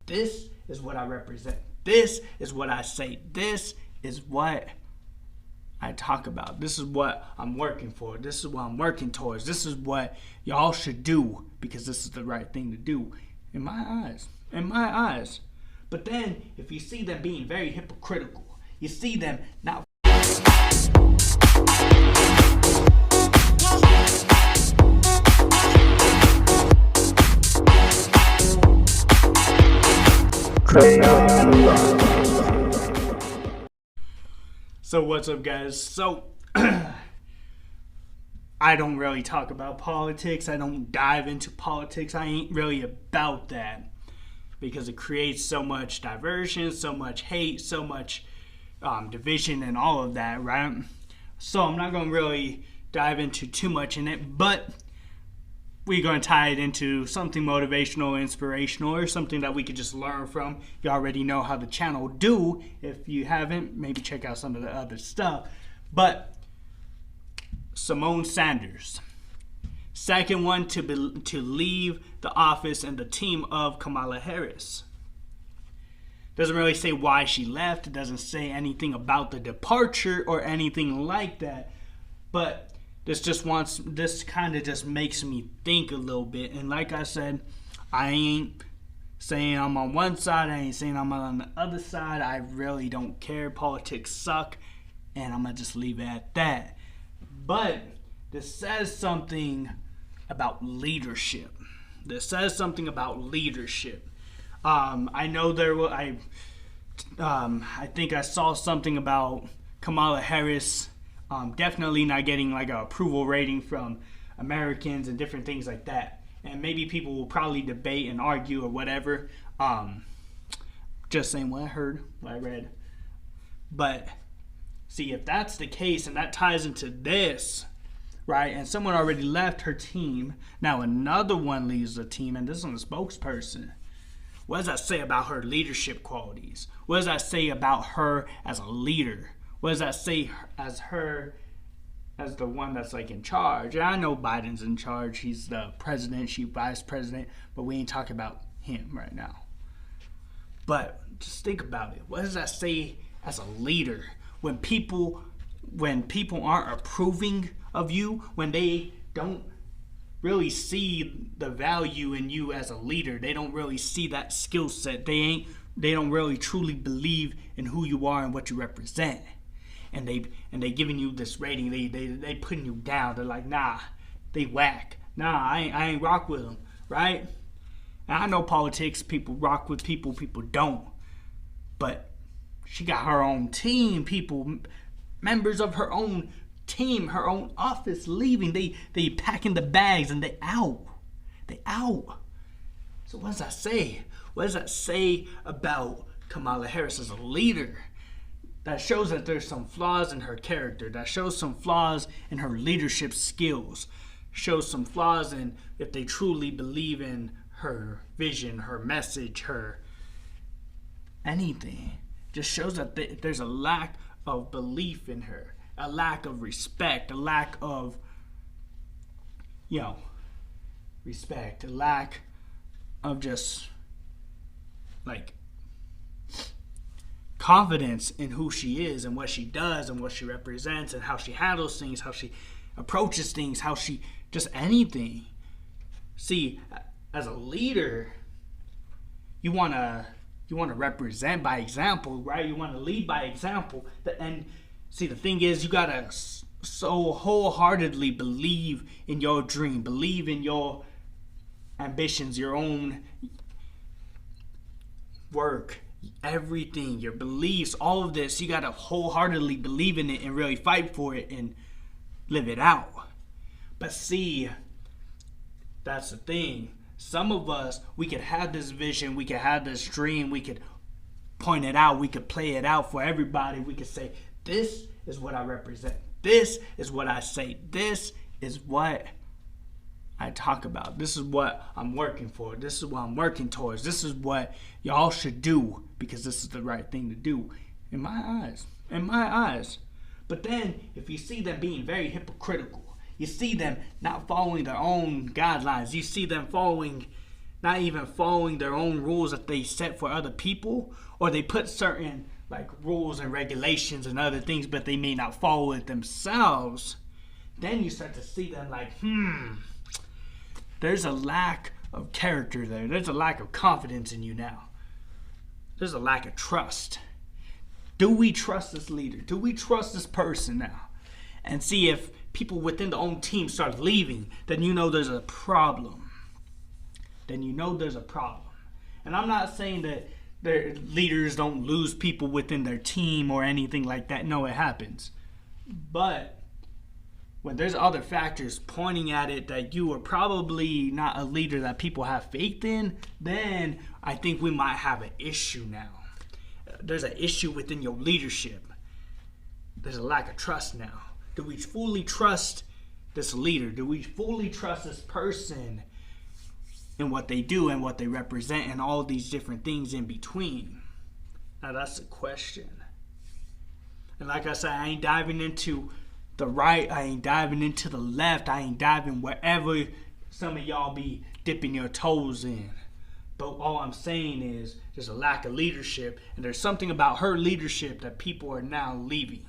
this is what I represent. This is what I say. This is what I talk about. This is what I'm working for. This is what I'm working towards. This is what y'all should do because this is the right thing to do in my eyes. In my eyes. But then if you see them being very hypocritical, you see them not So what's up, guys? So I don't really talk about politics. I don't dive into politics. I ain't really about that because it creates so much diversion, so much hate, so much division and all of that, right? So I'm not going to really dive into too much in it, but we're going to tie it into something motivational, inspirational, or something that we could just learn from. You already know how the channel do. If you haven't, maybe check out some of the other stuff. But Symone Sanders, second one to leave the office and the team of Kamala Harris. Doesn't really say why she left. It doesn't say anything about the departure or anything like that. But this kind of just makes me think a little bit. And like I said, I ain't saying I'm on one side. I ain't saying I'm on the other side. I really don't care. Politics suck. And I'm going to just leave it at that. But this says something about leadership. I know I think I saw something about Kamala Harris definitely not getting like an approval rating from Americans and different things like that. And maybe people will probably debate and argue or whatever. Just saying what I heard, what I read. But see, if that's the case and that ties into this, right? And someone already left her team. Now another one leaves the team, and this is a spokesperson. What does that say about her leadership qualities? What does that say about her as a leader? What does that say as her, as the one that's like in charge? And I know Biden's in charge. He's the president, she's vice president, but we ain't talking about him right now. But just think about it. What does that say as a leader? When people aren't approving of you, when they don't really see the value in you as a leader, they don't really see that skill set. They don't really truly believe in who you are and what you represent. And they giving you this rating. They putting you down. They're like, nah, they whack. Nah, I ain't rock with them, right? And I know politics. People rock with people. People don't. But she got her own team. People, members of her own team, her own office leaving. They packing the bags and they out. They out. So what does that say? What does that say about Kamala Harris as a leader? That shows that there's some flaws in her character. That shows some flaws in her leadership skills. Shows some flaws in if they truly believe in her vision, her message, her anything. Just shows that there's a lack of belief in her. A lack of respect. A lack of, respect. A lack of just, like, confidence in who she is and what she does and what she represents and how she handles things, how she approaches things, how she just anything. See, as a leader, you want to represent by example, right? You want to lead by example. And see, the thing is, you got to so wholeheartedly believe in your dream, believe in your ambitions, your own work, everything, your beliefs, all of this. You got to wholeheartedly believe in it and really fight for it and live it out. But see, that's the thing. Some of us, we could have this vision, we could have this dream, we could point it out, we could play it out for everybody. We could say, this is what I represent. This is what I say. This is what I talk about. This is what I'm working for. This is what I'm working towards. This is what y'all should do because this is the right thing to do in my eyes. In my eyes. But then if you see them being very hypocritical, you see them not following their own guidelines, you see them following not even following their own rules that they set for other people, or they put certain like rules and regulations and other things, but they may not follow it themselves, then you start to see them like, there's a lack of character there. There's a lack of confidence in you now. There's a lack of trust. Do we trust this leader? Do we trust this person now? And see, if people within the own team start leaving, then you know there's a problem. Then you know there's a problem. And I'm not saying that their leaders don't lose people within their team or anything like that. No, it happens. But when there's other factors pointing at it that you are probably not a leader that people have faith in, then I think we might have an issue now. There's an issue within your leadership. There's a lack of trust now. Do we fully trust this leader? Do we fully trust this person in what they do and what they represent and all these different things in between? Now that's the question. And like I said, I ain't diving into the right, I ain't diving into the left, I ain't diving wherever some of y'all be dipping your toes in. But all I'm saying is there's a lack of leadership, and there's something about her leadership that people are now leaving.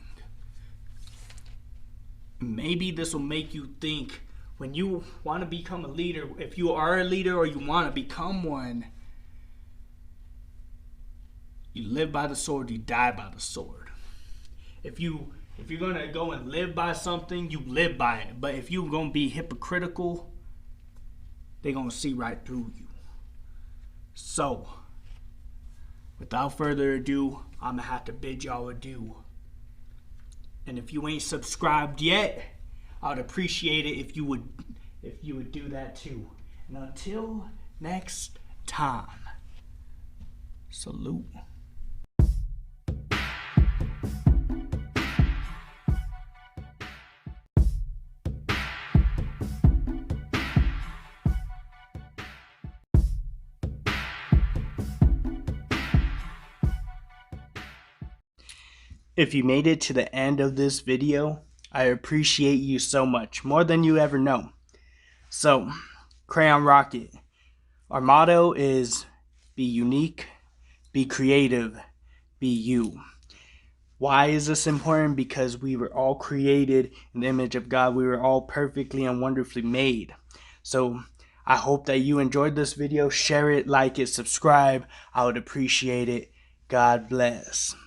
Maybe this will make you think, when you want to become a leader, if you are a leader or you want to become one, you live by the sword, you die by the sword. If you're going to go and live by something, you live by it. But if you're going to be hypocritical, they're going to see right through you. So, without further ado, I'm going to have to bid y'all adieu. And if you ain't subscribed yet, I would appreciate it if you would do that too. And until next time, salute. If you made it to the end of this video, I appreciate you so much, more than you ever know. So, Crayon Rocket, our motto is be unique, be creative, be you. Why is this important? Because we were all created in the image of God. We were all perfectly and wonderfully made. So, I hope that you enjoyed this video. Share it, like it, subscribe. I would appreciate it. God bless.